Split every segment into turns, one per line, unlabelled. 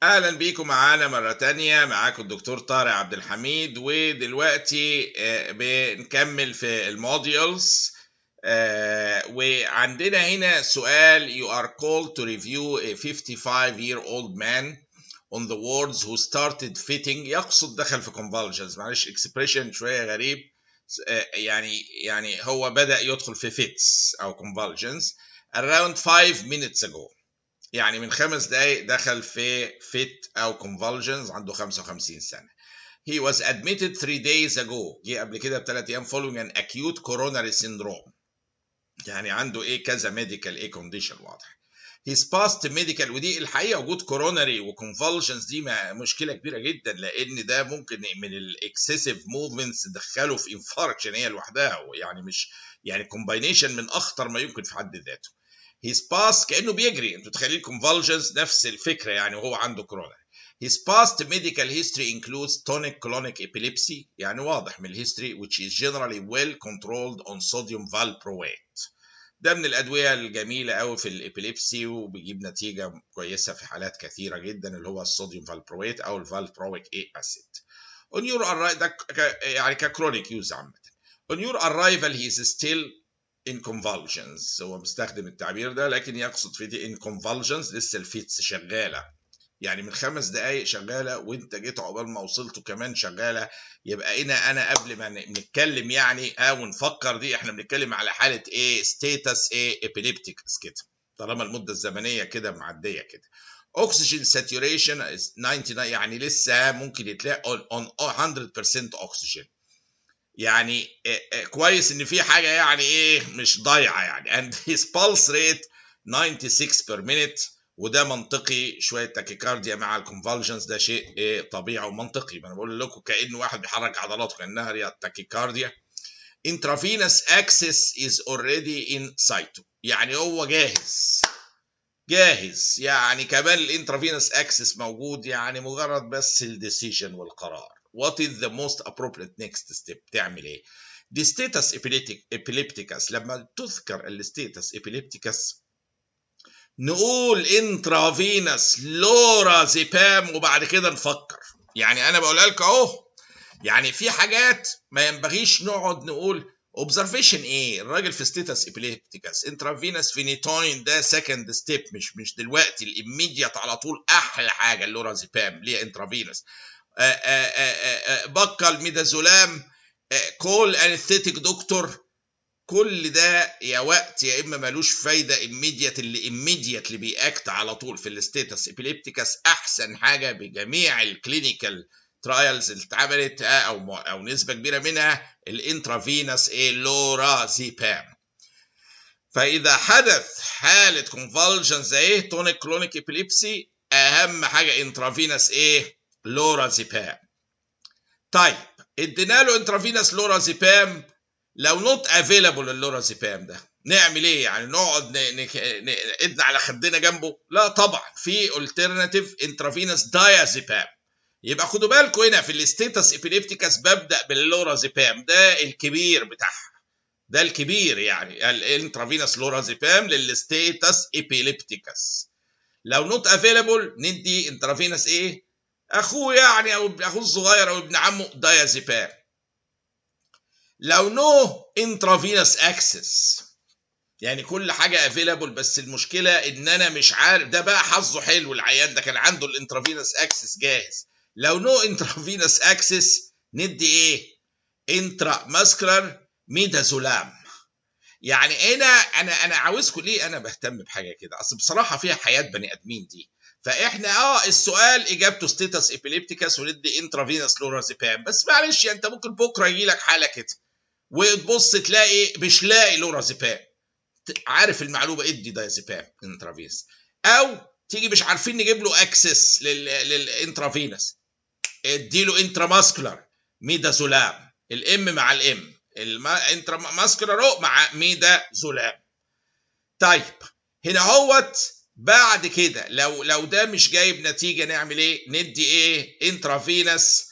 اهلا بيكم معانا مرة تانية. معاكم الدكتور طارق عبد الحميد، ودلوقتي بنكمل في الموديولز. وعندنا هنا سؤال: You are called to review a 55-year-old man on the wards who started fitting. يقصد دخل في convulsions. معلش expression شوية غريب. يعني هو بدأ يدخل في fits أو convulsions around 5 minutes ago. يعني من 5 دقايق دخل في fit أو convulsions. عنده 55 سنة. He was admitted 3 days ago. جه قبل كده ب3 أيام following an acute coronary syndrome. يعني عنده إيه كذا medical إيه condition واضح. His past medical، ودي الحقيقة وجود coronary وconvulsions دي مشكلة كبيرة جدا، لأن ده ممكن من الاكسسيف موفمنتس تدخله في infarction هي لوحدها، يعني مش يعني combination من أخطر ما يمكن في حد ذاته. His past كأنه بيجري، انتوا تخيلين convulsions نفس الفكرة يعني وهو عنده كورونا. His past medical history includes tonic-clonic epilepsy. يعني واضح من الهيستوري which is generally well controlled on sodium valproate. ده من الأدوية الجميلة قوي في الإبيليبسي وبيجيب نتيجة كويسة في حالات كثيرة جدا، اللي هو الصوديوم فالبرويت أو الفالبرويك اي أسيد. On your arrival، يعني ككرونيك يوز عامة. On your arrival he is still in convulsions. هو مستخدم التعبير ده لكن يقصد في دي in convulsions. لسه الفيتس شغالة، يعني من 5 دقايق شغالة وانت جيت عقبال ما وصلته كمان شغالة. يبقى أنا قبل ما نتكلم يعني ونفكر دي احنا بنتكلم على حالة ايه ستيتس ايه ابيليبتيكس كده، طالما المدة الزمنية كده معدية كده. oxygen saturation is 99، يعني لسه ممكن يتلاقي on 100% oxygen. يعني كويس ان في حاجه يعني ايه مش ضايعه يعني. and his pulse rate 96 per minute، وده منطقي. شويه تاكيكارديا مع الكونفالجنز ده شيء طبيعي ومنطقي. ما انا بقول لكم كانه واحد بيحرك عضلاته كانها هي تاكيكارديا. intravenous access is already in situ، يعني هو جاهز يعني كمان الانترافينوس اكسس موجود، يعني مجرد بس الديسيجن والقرار. what is the most appropriate next step؟ تعمل ايه؟ دي ستيتس ابيليبتيكس. لما تذكر الستيتس ابيليبتيكس نقول انترافينوس لورازيبام وبعد كده نفكر. يعني انا بقولها لك اهو، يعني في حاجات ما ينبغيش نقعد نقول observation ايه الراجل في ستيتس ابيليبتيكس انترافينوس فينيتوين ده سكند ستيب، مش دلوقتي الاميديات على طول. احلى حاجه اللورازيبام ليه انترافينوس. بقى الميدازولام، كول انستيتيك دكتور. كل ده يا وقت يا اما ملوش فايده immediate. اللي بيأكت على طول في الستيتس ابيليبتيكس احسن حاجه بجميع الكلينيكال ترايلز اللي اتعملت او نسبه كبيره منها الانترافينوس لورازيبام. فاذا حدث حاله كونفالجن زي تونيك كلونيك ابيليبسي اهم حاجه انترافينوس لورازيبام. طيب ادينا له انترافينوس لورازيبام، لو نوت افيلابل اللورازيبام ده نعمل ايه؟ يعني نقعد ايدنا على خدنا جنبه؟ لا طبعا، في الترناتيف انترافينوس دايازيبام. يبقى خدوا بالكم هنا في الستيتس ابيليبتيكس ببدا باللورازيبام، ده الكبير بتاعها، ده الكبير يعني الانترافينوس لورازيبام للستيتس ابيليبتيكس. لو نوت افيلابل ندي انترافينوس اخوه يعني او اخوه الصغير او ابن عمه دايازيبام. لو نو انترافينوس اكسس، يعني كل حاجه افيلابل بس المشكله ان انا مش عارف، ده بقى حظه حلو العيان ده كان عنده الانترافينوس اكسس جاهز. لو نو انترافينوس اكسس ندي انترا ماسكولار ميدازولام. يعني انا عاوزكم ليه انا بهتم بحاجه كده؟ اصل بصراحه فيها حياه بني ادمين دي. فاحنا السؤال اجابته ستيتس ابيليبتيكس وندي انترافينوس لورازيبام، بس معلش انت ممكن بكره يجي لك حاله كده وتبص تلاقي مش لاقي لورازيبام. عارف المعلومه، ادي دايازيبام انترافينوس. او تيجي مش عارفين نجيب له اكسس للانترافينوس، ادي له انتراماسكولار ميدازولام. الام مع الام انتراماسكولار مع ميدازولام. طيب هنا هوت بعد كده لو ده مش جايب نتيجه نعمل ايه؟ ندي انترافينوس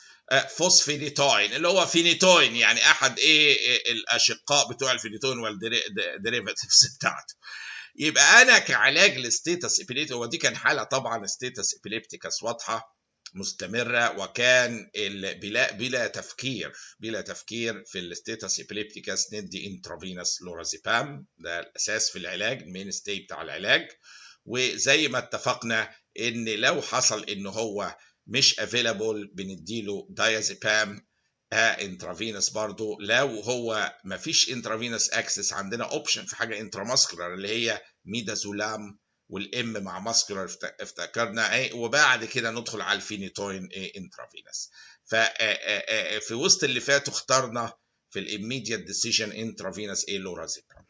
فوسفينيتوين، اللي هو فينيتوين يعني احد الاشقاء بتوع الفينيتوين والديريفاتيفز بتاعته. يبقى انا كعلاج للستيتس ابيليبتيكس، ودي كان حاله طبعا ستيتس ابيليبتيكس واضحه مستمره، وكان بلا تفكير في الستيتس ابيليبتيكس ندي انترافينوس لورازيبام، ده الاساس في العلاج، المين ستي بتاع العلاج. وزي ما اتفقنا ان لو حصل ان هو مش افيلابل بنديله دايازيبام انترافينوس برضو. لو هو ما فيش انترافينوس اكسس عندنا اوبشن في حاجه انتراماسكولار اللي هي ميدازولام، والام مع ماسكولار افتكرنا وبعد كده ندخل على الفينيتوين انترافينوس. في وسط اللي فاتوا اخترنا في الاميديت ديسيجن انترافينوس لورازيبام.